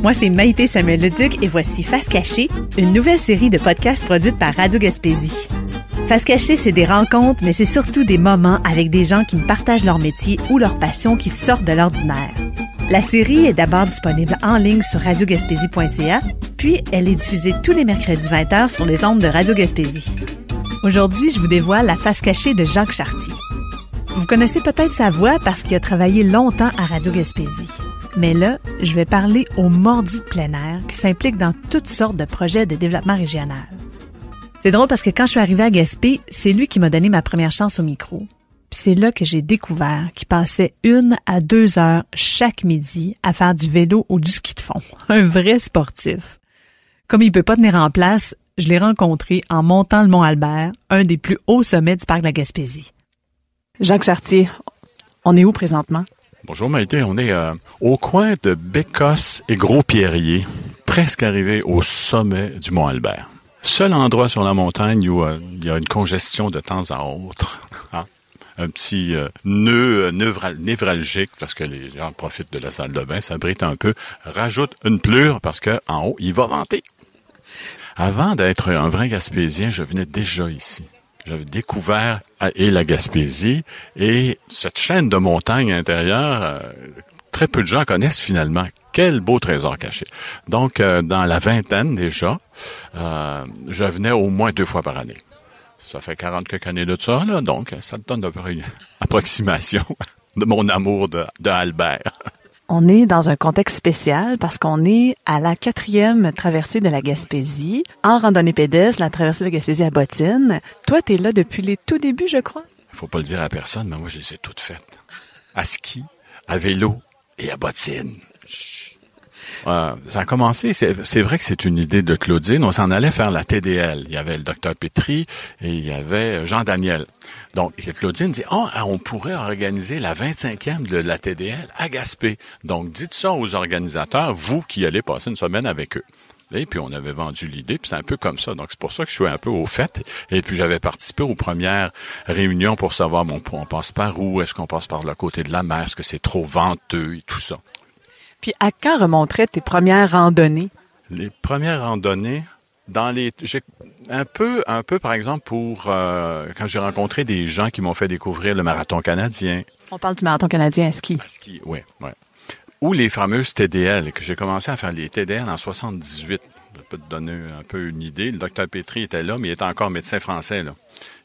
Moi, c'est Maïté Samuel-Leduc et voici Face cachée, une nouvelle série de podcasts produite par Radio Gaspésie. Face cachée, c'est des rencontres, mais c'est surtout des moments avec des gens qui me partagent leur métier ou leur passion qui sortent de l'ordinaire. La série est d'abord disponible en ligne sur radiogaspésie.ca, puis elle est diffusée tous les mercredis 20h sur les ondes de Radio Gaspésie. Aujourd'hui, je vous dévoile la face cachée de Jacques Chartier. Vous connaissez peut-être sa voix parce qu'il a travaillé longtemps à Radio Gaspésie. Mais là, je vais parler aux mordus de plein air qui s'impliquent dans toutes sortes de projets de développement régional. C'est drôle parce que quand je suis arrivée à Gaspé, c'est lui qui m'a donné ma première chance au micro. Puis c'est là que j'ai découvert qu'il passait 1 à 2 heures chaque midi à faire du vélo ou du ski de fond. Un vrai sportif. Comme il peut pas tenir en place, je l'ai rencontré en montant le Mont Albert, un des plus hauts sommets du parc de la Gaspésie. Jacques Chartier, on est où présentement? Bonjour Maïté, on est au coin de Bécosse et Gros-Pierrier, presque arrivé au sommet du Mont Albert. Seul endroit sur la montagne où il y a une congestion de temps à autre. Hein? Un petit nœud névralgique parce que les gens profitent de la salle de bain, s'abritent un peu, rajoutent une pleure parce que en haut, il va venter. Avant d'être un vrai Gaspésien, je venais déjà ici. J'avais découvert la Gaspésie et cette chaîne de montagnes intérieures, très peu de gens connaissent finalement. Quel beau trésor caché. Donc, dans la vingtaine déjà, je venais au moins 2 fois par année. Ça fait 40 quelques années de ça, là, donc ça te donne à peu près une approximation de mon amour de Albert. On est dans un contexte spécial parce qu'on est à la 4e traversée de la Gaspésie, en randonnée pédestre, la traversée de la Gaspésie à bottines. Toi, t'es là depuis les tout débuts, je crois? Faut pas le dire à personne, mais moi, je les ai toutes faites. À ski, à vélo et à bottines. Ça a commencé, c'est vrai que c'est une idée de Claudine. On s'en allait faire la TDL. Il y avait le docteur Pétry et il y avait Jean Daniel. Donc, Claudine dit, on pourrait organiser la 25e de la TDL à Gaspé. Donc, dites ça aux organisateurs, vous qui allez passer une semaine avec eux. Et puis, on avait vendu l'idée, puis c'est un peu comme ça. Donc, c'est pour ça que je suis un peu au fait. Et puis, j'avais participé aux premières réunions pour savoir, on passe par où? Est-ce qu'on passe par le côté de la mer? Est-ce que c'est trop venteux et tout ça? Puis, à quand remonteraient tes premières randonnées? Les premières randonnées, j'ai un peu, par exemple, pour quand j'ai rencontré des gens qui m'ont fait découvrir le marathon canadien. On parle du marathon canadien à ski. À ski, oui. Ou les fameuses TDL, que j'ai commencé à faire les TDL en 78. Je peux te donner un peu une idée. Le docteur Pétry était là, mais il était encore médecin français, là.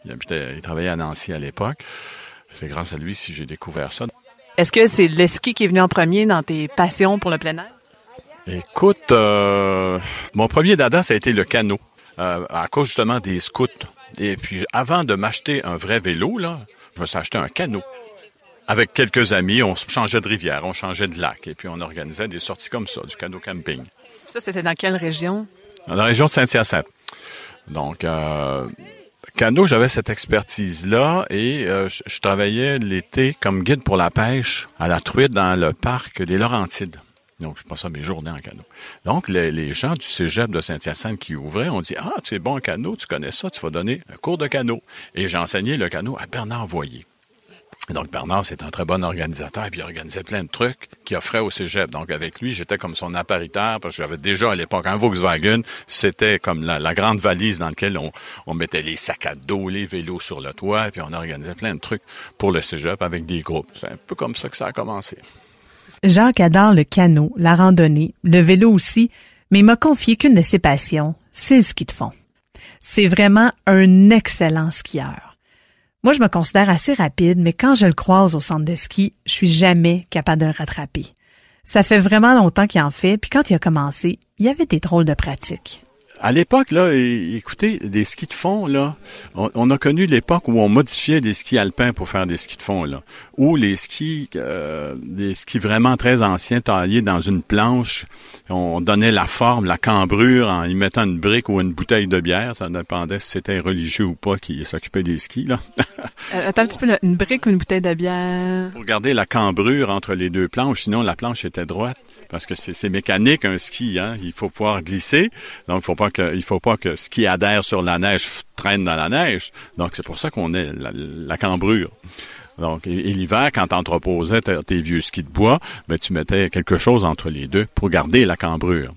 Il travaillait à Nancy à l'époque. C'est grâce à lui si j'ai découvert ça. Est-ce que c'est le ski qui est venu en premier dans tes passions pour le plein air? Écoute, mon premier dada, ça a été le canot, à cause justement des scouts. Et puis, avant de m'acheter un vrai vélo, là, je me suis acheté un canot. Avec quelques amis, on changeait de rivière, on changeait de lac, et puis on organisait des sorties comme ça, du canot camping. Ça, c'était dans quelle région? Dans la région de Saint-Hyacinthe. Donc, canot, j'avais cette expertise-là et je travaillais l'été comme guide pour la pêche à la truite dans le parc des Laurentides. Donc, je passais mes journées en canot. Donc, les gens du cégep de Saint-Hyacinthe qui ouvraient, on dit « Ah, tu es bon en canot, tu connais ça, tu vas donner un cours de canot. » Et j'ai enseigné le canot à Bernard Voyer. Donc, Bernard, c'est un très bon organisateur, et puis il organisait plein de trucs qu'il offrait au cégep. Donc, avec lui, j'étais comme son appariteur, parce que j'avais déjà à l'époque un Volkswagen. C'était comme la grande valise dans laquelle on mettait les sacs à dos, les vélos sur le toit, et puis on organisait plein de trucs pour le cégep avec des groupes. C'est un peu comme ça que ça a commencé. Jacques adore le canot, la randonnée, le vélo aussi, mais il m'a confié qu'une de ses passions, c'est le ski de fond. C'est vraiment un excellent skieur. Moi, je me considère assez rapide, mais quand je le croise au centre de ski, je suis jamais capable de le rattraper. Ça fait vraiment longtemps qu'il en fait, puis quand il a commencé, il y avait des drôles de pratiques. À l'époque, là, écoutez, des skis de fond, là, on a connu l'époque où on modifiait des skis alpins pour faire des skis de fond, là. Ou des skis vraiment très anciens, taillés dans une planche. On donnait la forme, la cambrure en y mettant une brique ou une bouteille de bière. Ça dépendait si c'était un religieux ou pas qui s'occupait des skis, là. Attends un petit peu, une brique ou une bouteille de bière? Pour garder la cambrure entre les deux planches, sinon la planche était droite. Parce que c'est mécanique, un ski, hein. Il faut pouvoir glisser. Donc, il faut pas que ce qui adhère sur la neige traîne dans la neige. Donc, c'est pour ça qu'on a la cambrure. Donc, et l'hiver, quand tu entreposais tes vieux skis de bois, ben, tu mettais quelque chose entre les deux pour garder la cambrure.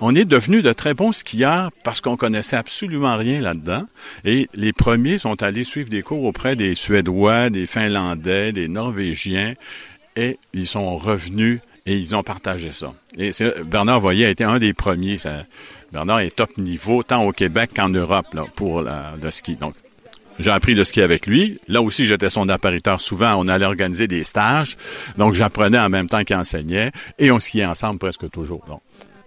On est devenus de très bons skieurs parce qu'on connaissait absolument rien là-dedans. Et les premiers sont allés suivre des cours auprès des Suédois, des Finlandais, des Norvégiens. Et ils sont revenus et ils ont partagé ça. Et Bernard Voyer a été un des premiers. Bernard est top niveau, tant au Québec qu'en Europe, là, pour le ski. Donc, j'ai appris le ski avec lui. Là aussi, j'étais son appariteur. Souvent, on allait organiser des stages. Donc, j'apprenais en même temps qu'il enseignait. Et on skiait ensemble presque toujours. Donc,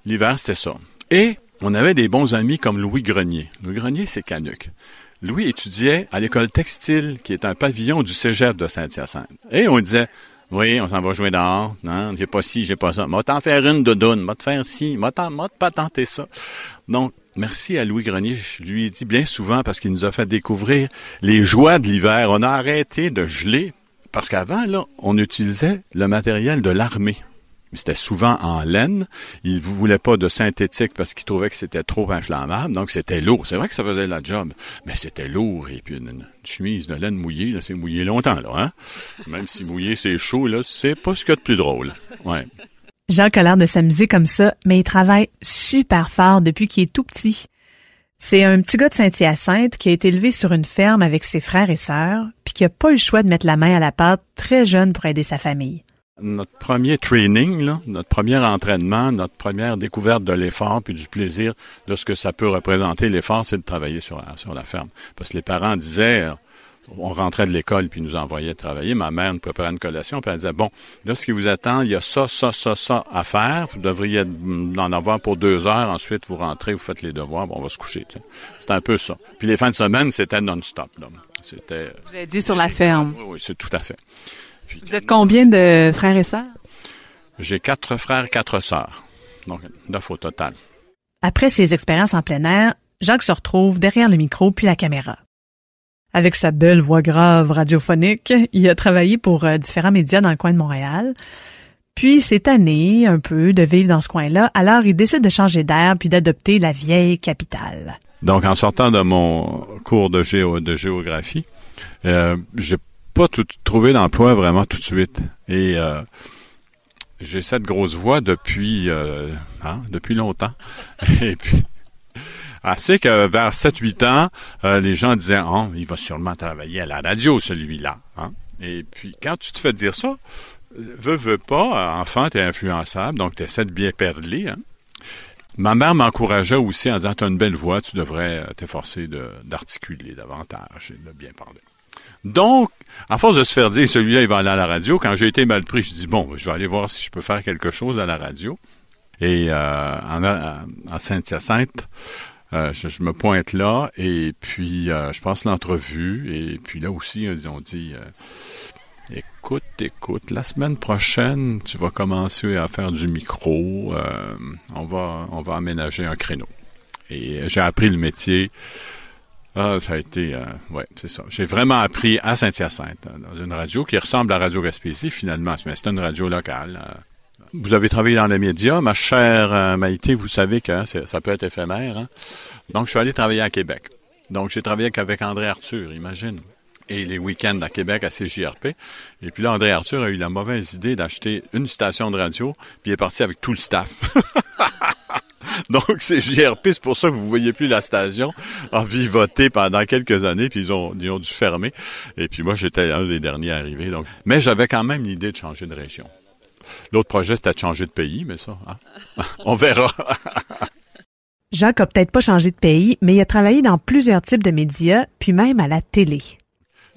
l'hiver, c'était ça. Et on avait des bons amis comme Louis Grenier. Louis Grenier, c'est Canuck. Louis étudiait à l'école textile, qui est un pavillon du cégep de Saint-Hyacinthe. Et on disait, oui, on s'en va jouer dehors. Non, j'ai pas ci, j'ai pas ça. M'a t'en faire une doudoune. M'a te faire ci. M'a pas tenter ça. Donc, merci à Louis Grenier. Je lui ai dit bien souvent parce qu'il nous a fait découvrir les joies de l'hiver. On a arrêté de geler parce qu'avant, là, on utilisait le matériel de l'armée. C'était souvent en laine. Il ne voulait pas de synthétique parce qu'il trouvait que c'était trop inflammable. Donc, c'était lourd. C'est vrai que ça faisait la job, mais c'était lourd. Et puis, une chemise de laine mouillée, là, c'est mouillé longtemps, là, hein? Même si mouillé, c'est chaud, là, c'est pas ce qu'il y a de plus drôle. Ouais. Jacques a l'air de s'amuser comme ça, mais il travaille super fort depuis qu'il est tout petit. C'est un petit gars de Saint-Hyacinthe qui a été élevé sur une ferme avec ses frères et sœurs, puis qui a pas eu le choix de mettre la main à la pâte très jeune pour aider sa famille. Notre premier training, là, notre premier entraînement, notre première découverte de l'effort puis du plaisir de ce que ça peut représenter, l'effort, c'est de travailler sur la ferme. Parce que les parents disaient, on rentrait de l'école puis ils nous envoyaient travailler. Ma mère nous préparait une collation puis elle disait, bon, là, ce qui vous attend, il y a ça à faire. Vous devriez en avoir pour 2 heures. Ensuite, vous rentrez, vous faites les devoirs, bon, on va se coucher. T'sais. C'était un peu ça. Puis les fins de semaine, c'était non-stop. Là. C'était. Vous avez dit sur la ferme. Oui, c'est tout à fait. Puis, vous êtes combien de frères et sœurs? J'ai 4 frères, 4 sœurs. Donc, 9 au total. Après ses expériences en plein air, Jacques se retrouve derrière le micro puis la caméra. Avec sa belle voix grave radiophonique, il a travaillé pour différents médias dans le coin de Montréal. Puis, c'est tanné un peu de vivre dans ce coin-là, alors il décide de changer d'air puis d'adopter la vieille capitale. Donc, en sortant de mon cours de géographie, j'ai pas trouvé d'emploi vraiment tout de suite. Et j'ai cette grosse voix depuis longtemps. Et puis, assez que vers 7-8 ans, les gens disaient « Oh, il va sûrement travailler à la radio, celui-là. Hein? » Et puis, quand tu te fais dire ça, veux pas, enfant, t'es influençable, donc t'essaies de bien perler. Hein? Ma mère m'encourageait aussi en disant « Tu as une belle voix, tu devrais t'efforcer d'articuler davantage et de bien parler. » Donc, à force de se faire dire, celui-là, il va aller à la radio, quand j'ai été mal pris, je dis, bon, je vais aller voir si je peux faire quelque chose à la radio. Et à Saint-Hyacinthe, je me pointe là, et puis je passe l'entrevue, et puis là aussi, ils ont dit, écoute, la semaine prochaine, tu vas commencer à faire du micro, on va aménager un créneau. Et j'ai appris le métier. Ah, ça a été, c'est ça. J'ai vraiment appris à Saint-Hyacinthe, dans une radio qui ressemble à Radio Gaspésie, finalement, mais c'est une radio locale. Vous avez travaillé dans les médias, ma chère Maïté, vous savez que ça peut être éphémère. Hein? Donc, je suis allé travailler à Québec. Donc, j'ai travaillé avec André Arthur, imagine. Et les week-ends à Québec à CJRP. Et puis là, André Arthur a eu la mauvaise idée d'acheter une station de radio, puis il est parti avec tout le staff. Donc, c'est JRP, c'est pour ça que vous voyez plus la station, a vivoté pendant quelques années, puis ils ont dû fermer. Et puis moi, j'étais un des derniers arrivés. Donc. Mais j'avais quand même l'idée de changer de région. L'autre projet, c'était de changer de pays, mais ça, hein? On verra. Jacques a peut-être pas changé de pays, mais il a travaillé dans plusieurs types de médias, puis même à la télé.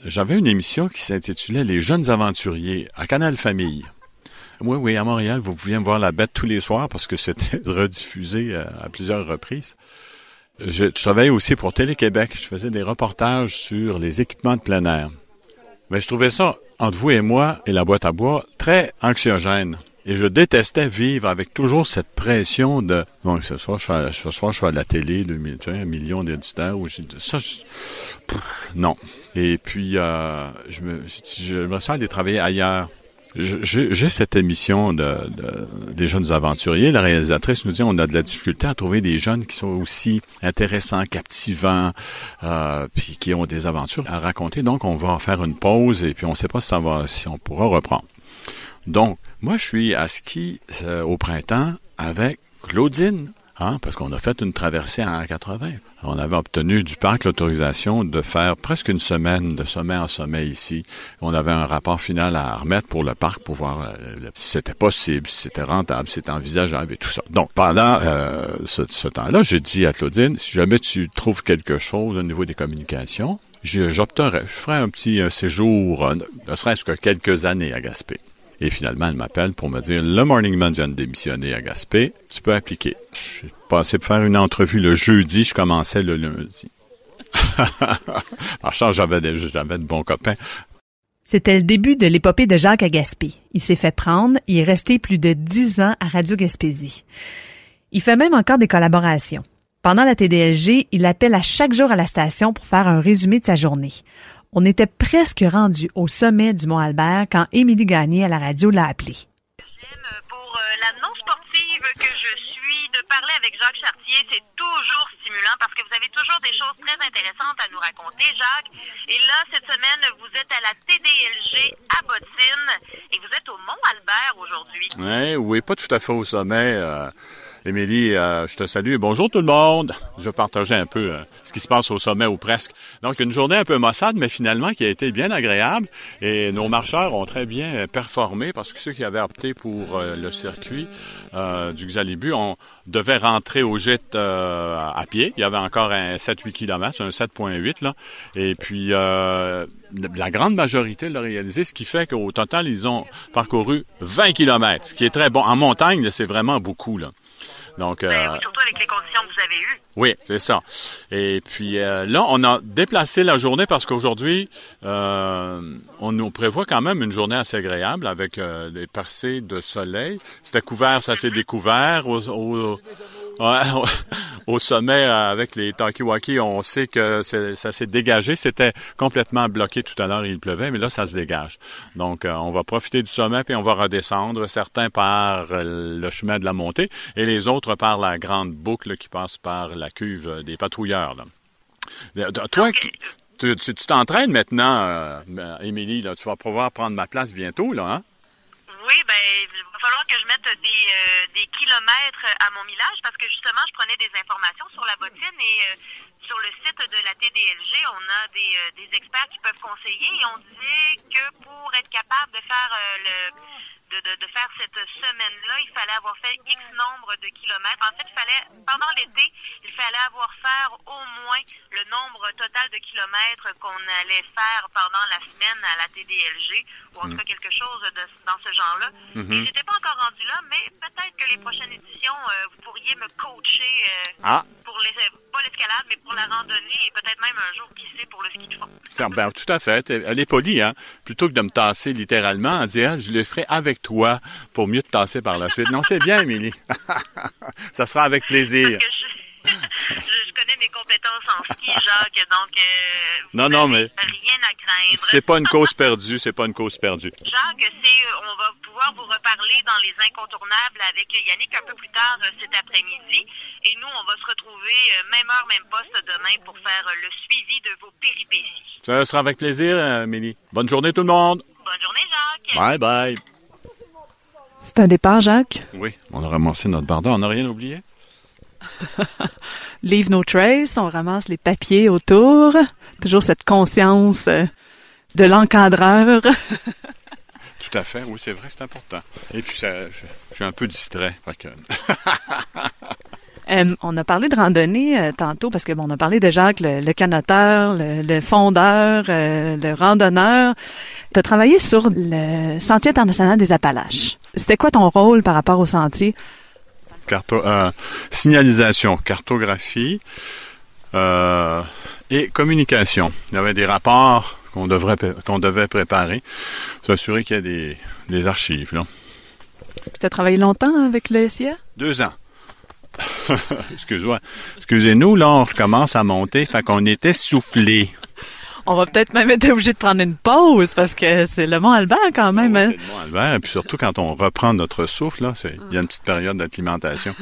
J'avais une émission qui s'intitulait « Les jeunes aventuriers » à Canal Famille. Oui, à Montréal, vous pouviez me voir la bête tous les soirs parce que c'était rediffusé à plusieurs reprises. Je travaillais aussi pour Télé-Québec. Je faisais des reportages sur les équipements de plein air. Mais je trouvais ça, entre vous et moi et la boîte à bois, très anxiogène. Et je détestais vivre avec toujours cette pression de « Bon, ce soir, je suis à la télé, 1 million d'auditeurs. » Non. Et puis, je me suis allé travailler ailleurs. J'ai cette émission des jeunes aventuriers. La réalisatrice nous dit on a de la difficulté à trouver des jeunes qui sont aussi intéressants, captivants, puis qui ont des aventures à raconter. Donc, on va faire une pause et puis on ne sait pas si on pourra reprendre. Donc, moi, je suis à ski au printemps avec Claudine. Parce qu'on a fait une traversée en 80. On avait obtenu du parc l'autorisation de faire presque une semaine de sommet en sommet ici. On avait un rapport final à remettre pour le parc pour voir si c'était possible, si c'était rentable, si c'était envisageable et tout ça. Donc, pendant ce temps-là, j'ai dit à Claudine, si jamais tu trouves quelque chose au niveau des communications, j'opterais. Je ferais un petit séjour, ne serait-ce que quelques années à Gaspé. Et finalement, elle m'appelle pour me dire, le Morning Man vient de démissionner à Gaspé, tu peux appliquer. Je suis passé pour faire une entrevue le jeudi, je commençais le lundi. Par chance, j'avais de bons copains. C'était le début de l'épopée de Jacques à Gaspé. Il s'est fait prendre, il est resté plus de 10 ans à Radio-Gaspésie. Il fait même encore des collaborations. Pendant la TDLG, il appelle à chaque jour à la station pour faire un résumé de sa journée. On était presque rendu au sommet du Mont-Albert quand Émilie Gagné à la radio l'a appelé. J'aime pour la non-sportive que je suis de parler avec Jacques Chartier. C'est toujours stimulant parce que vous avez toujours des choses très intéressantes à nous raconter, Jacques. Et là, cette semaine, vous êtes à la TDLG à Bottine et vous êtes au Mont-Albert aujourd'hui. Oui, pas tout à fait au sommet. Émilie, je te salue. Bonjour tout le monde. Je vais partager un peu ce qui se passe au sommet ou presque. Donc, une journée un peu maussade, mais finalement qui a été bien agréable. Et nos marcheurs ont très bien performé parce que ceux qui avaient opté pour le circuit du Xalibu, on devait rentrer au gîte à pied. Il y avait encore un 7-8 km, un 7,8 là. Et puis, la grande majorité l'a réalisé, ce qui fait qu'au total, ils ont parcouru 20 km, ce qui est très bon. En montagne, là, c'est vraiment beaucoup, là. Donc, oui, surtout avec les conditions que vous avez eues. Oui, c'est ça. Et puis là, on a déplacé la journée parce qu'aujourd'hui, on nous prévoit quand même une journée assez agréable avec des percées de soleil. C'était couvert, ça s'est découvert. Au sommet, avec les talkie-walkie, on sait que ça s'est dégagé. C'était complètement bloqué tout à l'heure, il pleuvait, mais là, ça se dégage. Donc, on va profiter du sommet, puis on va redescendre, certains par le chemin de la montée, et les autres par la grande boucle qui passe par la cuve des patrouilleurs. Là. Toi, okay. Tu t'entraînes maintenant, Émilie, là, tu vas pouvoir prendre ma place bientôt, là, hein? Oui, il va falloir que je mette des kilomètres à mon millage parce que justement, je prenais des informations sur la bottine et sur le site de la TDLG, on a des experts qui peuvent conseiller et on disait que pour être capable de faire de faire cette semaine-là, il fallait avoir fait X nombre de kilomètres. En fait, pendant l'été, il fallait avoir fait au moins le nombre total de kilomètres qu'on allait faire pendant la semaine à la TDLG, ou en tout cas quelque chose dans ce genre-là. Et j'étais pas encore rendu là, mais peut-être que les prochaines éditions, vous pourriez me coacher pour pas l'escalade, mais pour la randonnée et peut-être même un jour, qui sait, pour le ski de fond. Ben, tout à fait. Elle est polie, hein. Plutôt que de me tasser littéralement, elle dit, je le ferai avec toi pour mieux te tasser par la suite. Non, c'est bien, Émilie. Ça sera avec plaisir. Je connais mes compétences en ski, Jacques, donc non, mais rien à craindre. C'est pas une cause perdue, Jacques, on va pouvoir vous reparler dans les incontournables avec Yannick un peu plus tard cet après-midi. Et nous, on va se retrouver même heure, même poste demain pour faire le suivi de vos péripéties. Ça sera avec plaisir, Émilie. Bonne journée tout le monde. Bonne journée, Jacques. Bye bye. C'est un départ, Jacques? Oui, on a ramassé notre barda, on n'a rien oublié. Leave no trace, on ramasse les papiers autour. Toujours cette conscience de l'encadreur. Tout à fait, oui, c'est vrai, c'est important. Et puis, je suis un peu distrait. On a parlé de randonnée tantôt, parce que on a parlé de Jacques, le canoteur, le fondeur, le randonneur. Tu as travaillé sur le Sentier international des Appalaches. C'était quoi ton rôle par rapport au sentier? Signalisation, cartographie et communication. Il y avait des rapports qu'on devait préparer, s'assurer qu'il y a des archives. Là. Tu as travaillé longtemps avec le SIA? 2 ans. Excusez-nous, là, on recommence à monter, fait qu'on était soufflés. On va peut-être même être obligé de prendre une pause parce que c'est le Mont-Albert quand même. Oui, Hein? c'est le Mont-Albert. Et puis surtout, quand on reprend notre souffle, là, il y a une petite période d'acclimatation.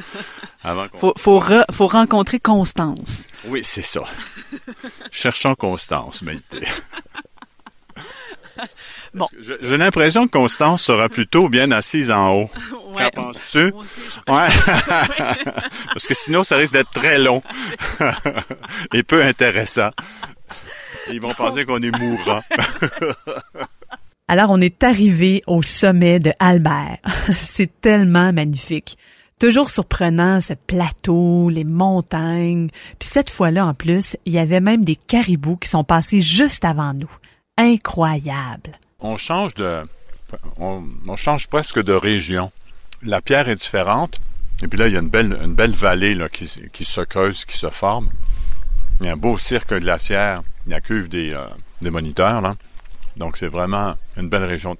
Avant qu'on... Faut rencontrer Constance. Oui, c'est ça. Cherchons Constance, Maïté. Bon. J'ai l'impression que Constance sera plutôt bien assise en haut. Ouais. Qu'en penses-tu? Moi aussi, Ouais. Parce que sinon, ça risque d'être très long et peu intéressant. Ils vont penser qu'on est mourant. Alors, on est arrivé au sommet de Albert. C'est tellement magnifique. Toujours surprenant, ce plateau, les montagnes. Puis cette fois-là, en plus, il y avait même des caribous qui sont passés juste avant nous. Incroyable. On change presque de région. La pierre est différente. Et puis là, il y a une belle vallée là, qui se creuse, qui se forme. Il y a un beau cirque glaciaire. Il y a cuve des moniteurs, là. Donc, c'est vraiment une belle région.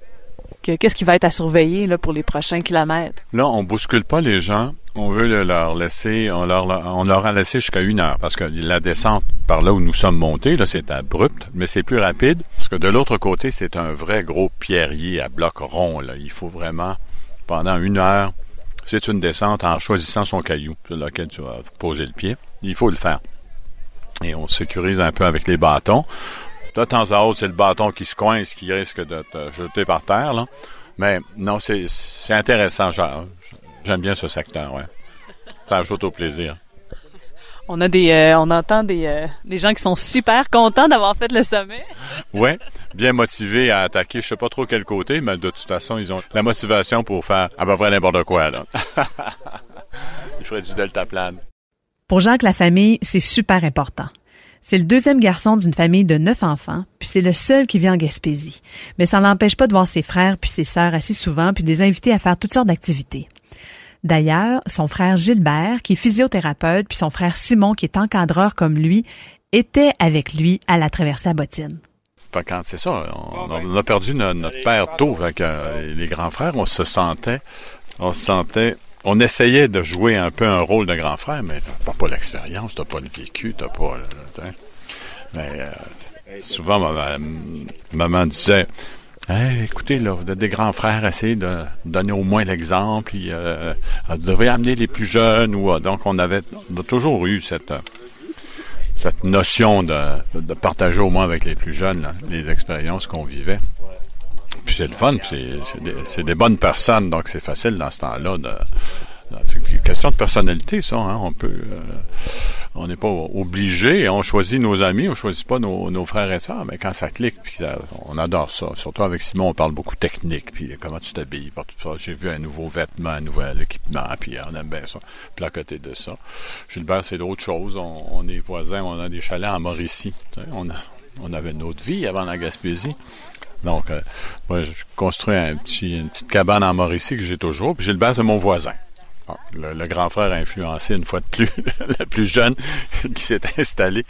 Qu'est-ce qui va être à surveiller là, pour les prochains kilomètres? Là, on bouscule pas les gens. On veut leur laisser, on leur a laissé jusqu'à 1 heure parce que la descente par là où nous sommes montés, là, c'est abrupt, mais c'est plus rapide parce que de l'autre côté, c'est un vrai gros pierrier à blocs ronds, là. Il faut vraiment, pendant 1 heure, c'est une descente en choisissant son caillou sur lequel tu vas poser le pied. Il faut le faire. Et on sécurise un peu avec les bâtons. De temps à autre, c'est le bâton qui se coince, qui risque de te jeter par terre, là. Mais non, c'est intéressant. J'aime bien ce secteur, ouais. Ça ajoute au plaisir. On entend des gens qui sont super contents d'avoir fait le sommet. Oui, bien motivés à attaquer, je sais pas trop quel côté, mais de toute façon, ils ont la motivation pour faire à peu près n'importe quoi, là. Ils feraient du deltaplane. Pour Jacques, la famille, c'est super important. C'est le 2e garçon d'une famille de 9 enfants, puis c'est le seul qui vit en Gaspésie. Mais ça l'empêche pas de voir ses frères puis ses sœurs assez souvent puis de les inviter à faire toutes sortes d'activités. D'ailleurs, son frère Gilbert, qui est physiothérapeute, puis son frère Simon, qui est encadreur comme lui, étaient avec lui à la traversée à bottines. Quand c'est ça, on a perdu notre père tôt. Avec les grands frères, on essayait de jouer un peu un rôle de grand frère, mais t'as pas l'expérience, t'as pas le vécu, t'as pas... Mais souvent, maman disait... Hey, écoutez, là, vous êtes des grands frères, essayez de donner au moins l'exemple, puis vous devriez amener les plus jeunes. Donc, on a toujours eu cette notion de partager au moins avec les plus jeunes là, les expériences qu'on vivait. Puis c'est le fun, puis c'est des bonnes personnes, donc c'est facile dans ce temps-là c'est une question de personnalité, ça. Hein? On n'est pas obligé. On choisit nos amis, on choisit pas nos frères et sœurs. Mais quand ça clique, puis on adore ça. Surtout avec Simon, on parle beaucoup technique. Puis comment tu t'habilles, tout ça. J'ai vu un nouveau vêtement, un nouvel équipement. Puis on aime bien ça. Puis à côté de ça, Gilbert, c'est d'autres choses. On est voisins, on a des chalets en Mauricie. On avait une autre vie avant la Gaspésie. Donc, moi, je construis une petite cabane en Mauricie que j'ai toujours. Puis Gilbert, c'est mon voisin. Le grand frère a influencé une fois de plus la plus jeune qui s'est installée.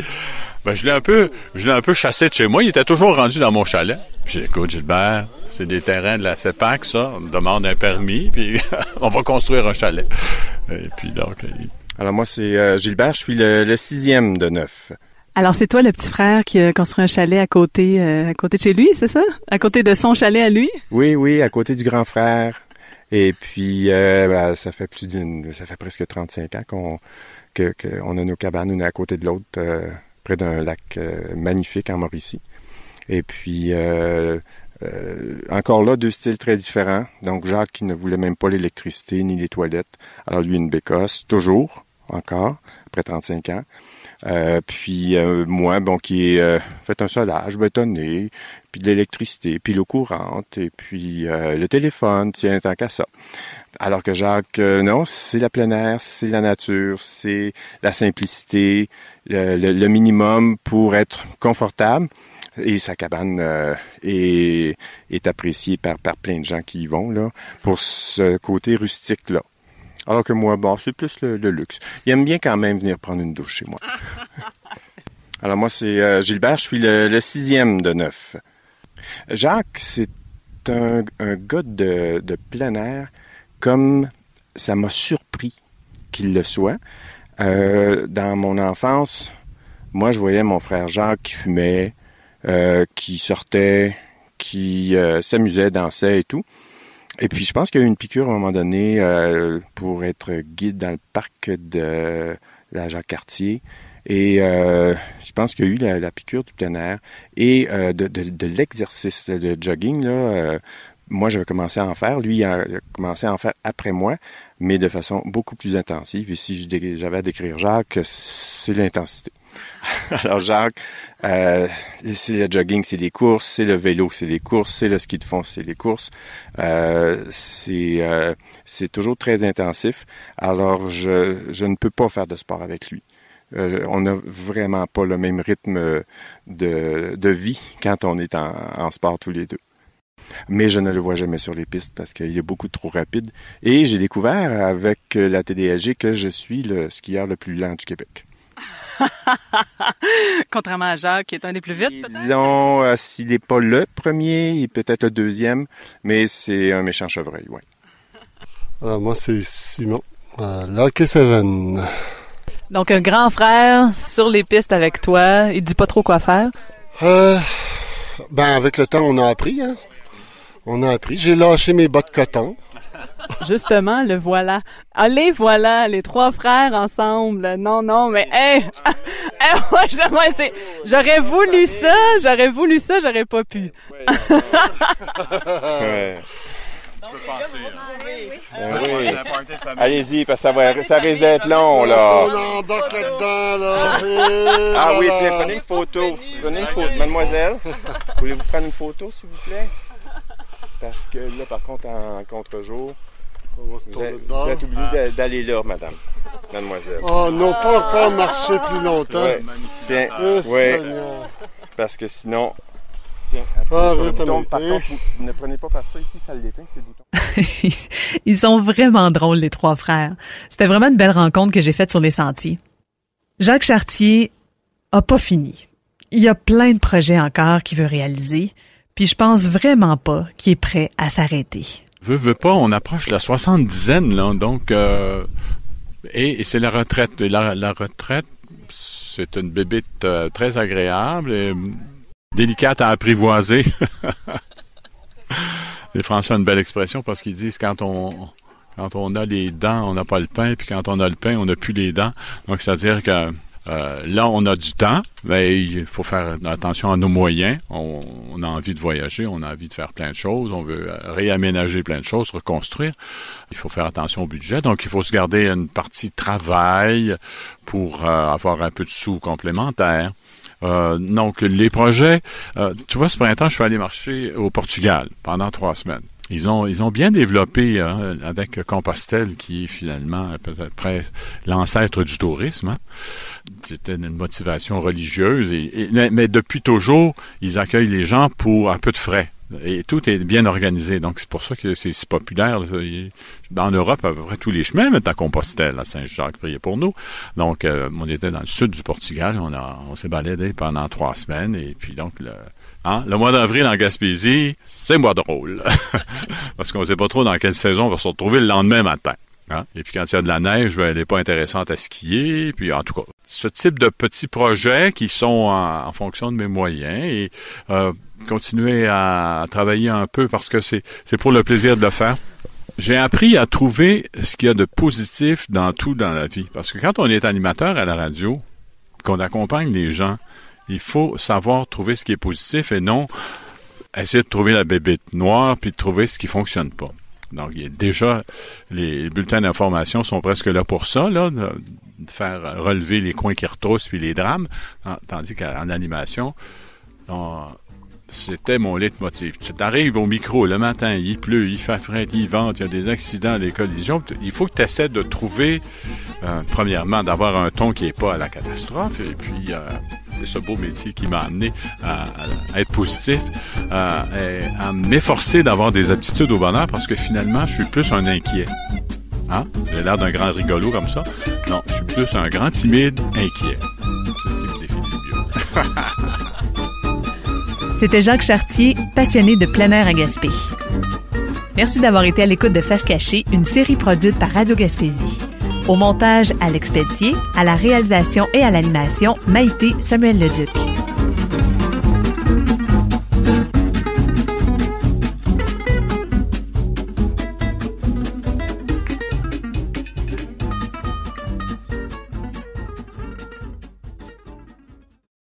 Ben, je l'ai un peu chassé de chez moi. Il était toujours rendu dans mon chalet. Puis j'ai dit, écoute, Gilbert, c'est des terrains de la CEPAC, ça. On demande un permis, puis on va construire un chalet. Et puis donc... Alors moi, c'est Gilbert. Je suis le 6e de 9. Alors, c'est toi le petit frère qui a construit un chalet à côté de chez lui, c'est ça? À côté de son chalet à lui? Oui, à côté du grand frère. Et puis, ça fait presque 35 ans qu'on a nos cabanes, une à côté de l'autre, près d'un lac magnifique en Mauricie. Et puis, encore là, 2 styles très différents. Donc, Jacques qui ne voulait même pas l'électricité ni les toilettes. Alors, lui, une bécosse, toujours, encore, après 35 ans. Puis moi, qui ai fait un solage bétonné, puis de l'électricité, puis l'eau courante, et puis le téléphone, tiens, tant qu'à ça. Alors que Jacques, non, c'est la plein air, c'est la nature, c'est la simplicité, le minimum pour être confortable. Et sa cabane est appréciée par plein de gens qui y vont là pour ce côté rustique-là. Alors que moi, c'est plus le luxe. Il aime bien quand même venir prendre une douche chez moi. Alors moi, c'est Gilbert, je suis le 6e de 9. Jacques, c'est un gars de plein air, comme ça m'a surpris qu'il le soit. Dans mon enfance, moi, je voyais mon frère Jacques qui fumait, qui sortait, qui s'amusait, dansait et tout. Et puis, je pense qu'il y a eu une piqûre à un moment donné pour être guide dans le parc de la Jacques-Cartier. Et je pense qu'il y a eu la piqûre du plein air et de l'exercice de jogging. Là, moi, j'avais commencé à en faire. Lui, il a commencé à en faire après moi, mais de façon beaucoup plus intensive. Et si j'avais à décrire Jacques, c'est l'intensité. Alors Jacques, c'est le jogging, c'est des courses, c'est le vélo, c'est des courses, c'est le ski de fond, c'est des courses. C'est toujours très intensif. Alors je ne peux pas faire de sport avec lui. On n'a vraiment pas le même rythme de vie quand on est en sport tous les deux. Mais je ne le vois jamais sur les pistes parce qu'il est beaucoup trop rapide. Et j'ai découvert avec la TDLG que je suis le skieur le plus lent du Québec. Contrairement à Jacques, qui est un des plus vite, peut-être? Disons, s'il n'est pas le premier, il est peut-être le deuxième, mais c'est un méchant chevreuil, oui. Moi, c'est Simon, Lucky Seven. Donc, un grand frère sur les pistes avec toi, il dit pas trop quoi faire? Avec le temps, on a appris, hein. On a appris. J'ai lâché mes bas de coton. Justement, le voilà. Allez, voilà, les trois frères ensemble. Non, mais j'aurais voulu ça, j'aurais pas pu. Ouais. Oui. Allez-y, parce que ça risque d'être long, là. On embarque là-dedans, là. Ah oui, tiens, prenez une photo. Mademoiselle, voulez-vous prendre une photo, s'il vous plaît? Parce que là, par contre, en contre-jour, vous êtes obligé d'aller là, mademoiselle. Oh non, pas encore marcher plus longtemps. Ouais. Tiens, parce que sinon... Tiens, bouton. Par contre, vous ne prenez pas par ça. Ici, ça l'éteint, c'est le bouton. Ils sont vraiment drôles, les trois frères. C'était vraiment une belle rencontre que j'ai faite sur les sentiers. Jacques Chartier a pas fini. Il y a plein de projets encore qu'il veut réaliser, puis je pense vraiment pas qu'il est prêt à s'arrêter. Veux pas, on approche la 70aine, là, donc... et c'est la retraite. La retraite, c'est une bébite très agréable et délicate à apprivoiser. Les Français ont une belle expression parce qu'ils disent quand on a les dents, on n'a pas le pain, puis quand on a le pain, on n'a plus les dents. Donc, c'est-à-dire que là, on a du temps, mais il faut faire attention à nos moyens. On a envie de voyager, on a envie de faire plein de choses, on veut réaménager plein de choses, reconstruire. Il faut faire attention au budget, donc il faut se garder une partie travail pour avoir un peu de sous complémentaires. Donc, les projets, tu vois, ce printemps, je suis allé marcher au Portugal pendant 3 semaines. Ils ont bien développé avec Compostelle, qui est finalement peut-être près l'ancêtre du tourisme. Hein. C'était une motivation religieuse, mais depuis toujours, ils accueillent les gens pour un peu de frais. Et tout est bien organisé, donc c'est pour ça que c'est si populaire. En Europe, à peu près tous les chemins mettent à Compostelle, à Saint-Jacques, priez pour nous. Donc, on était dans le sud du Portugal, on s'est baladé pendant 3 semaines, et puis donc le mois d'avril en Gaspésie, c'est mois drôle, parce qu'on ne sait pas trop dans quelle saison on va se retrouver le lendemain matin. Hein? Et puis quand il y a de la neige, elle n'est pas intéressante à skier. Puis en tout cas, ce type de petits projets qui sont en fonction de mes moyens et continuer à travailler un peu parce que c'est pour le plaisir de le faire. J'ai appris à trouver ce qu'il y a de positif dans tout dans la vie. Parce que quand on est animateur à la radio, qu'on accompagne les gens, il faut savoir trouver ce qui est positif et non essayer de trouver la bébête noire puis de trouver ce qui fonctionne pas. Donc, déjà, les bulletins d'information sont presque là pour ça, là, de faire relever les coins qui retroussent puis les drames, tandis qu'en animation, c'était mon leitmotiv. Tu arrives au micro le matin, il pleut, il fait frais, il vente, il y a des accidents, des collisions. Il faut que tu essaies de trouver, premièrement, d'avoir un ton qui n'est pas à la catastrophe. Et puis, c'est ce beau métier qui m'a amené à être positif, à m'efforcer d'avoir des aptitudes au bonheur parce que finalement, je suis plus un inquiet. Hein? J'ai l'air d'un grand rigolo comme ça. Non, je suis plus un grand timide inquiet. C'est ce qui me définit le mieux. C'était Jacques Chartier, passionné de plein air à Gaspé. Merci d'avoir été à l'écoute de Face Cachée, une série produite par Radio Gaspésie. Au montage, Alex Pelletier, à la réalisation et à l'animation, Maïté Samuel-Leduc. Bye.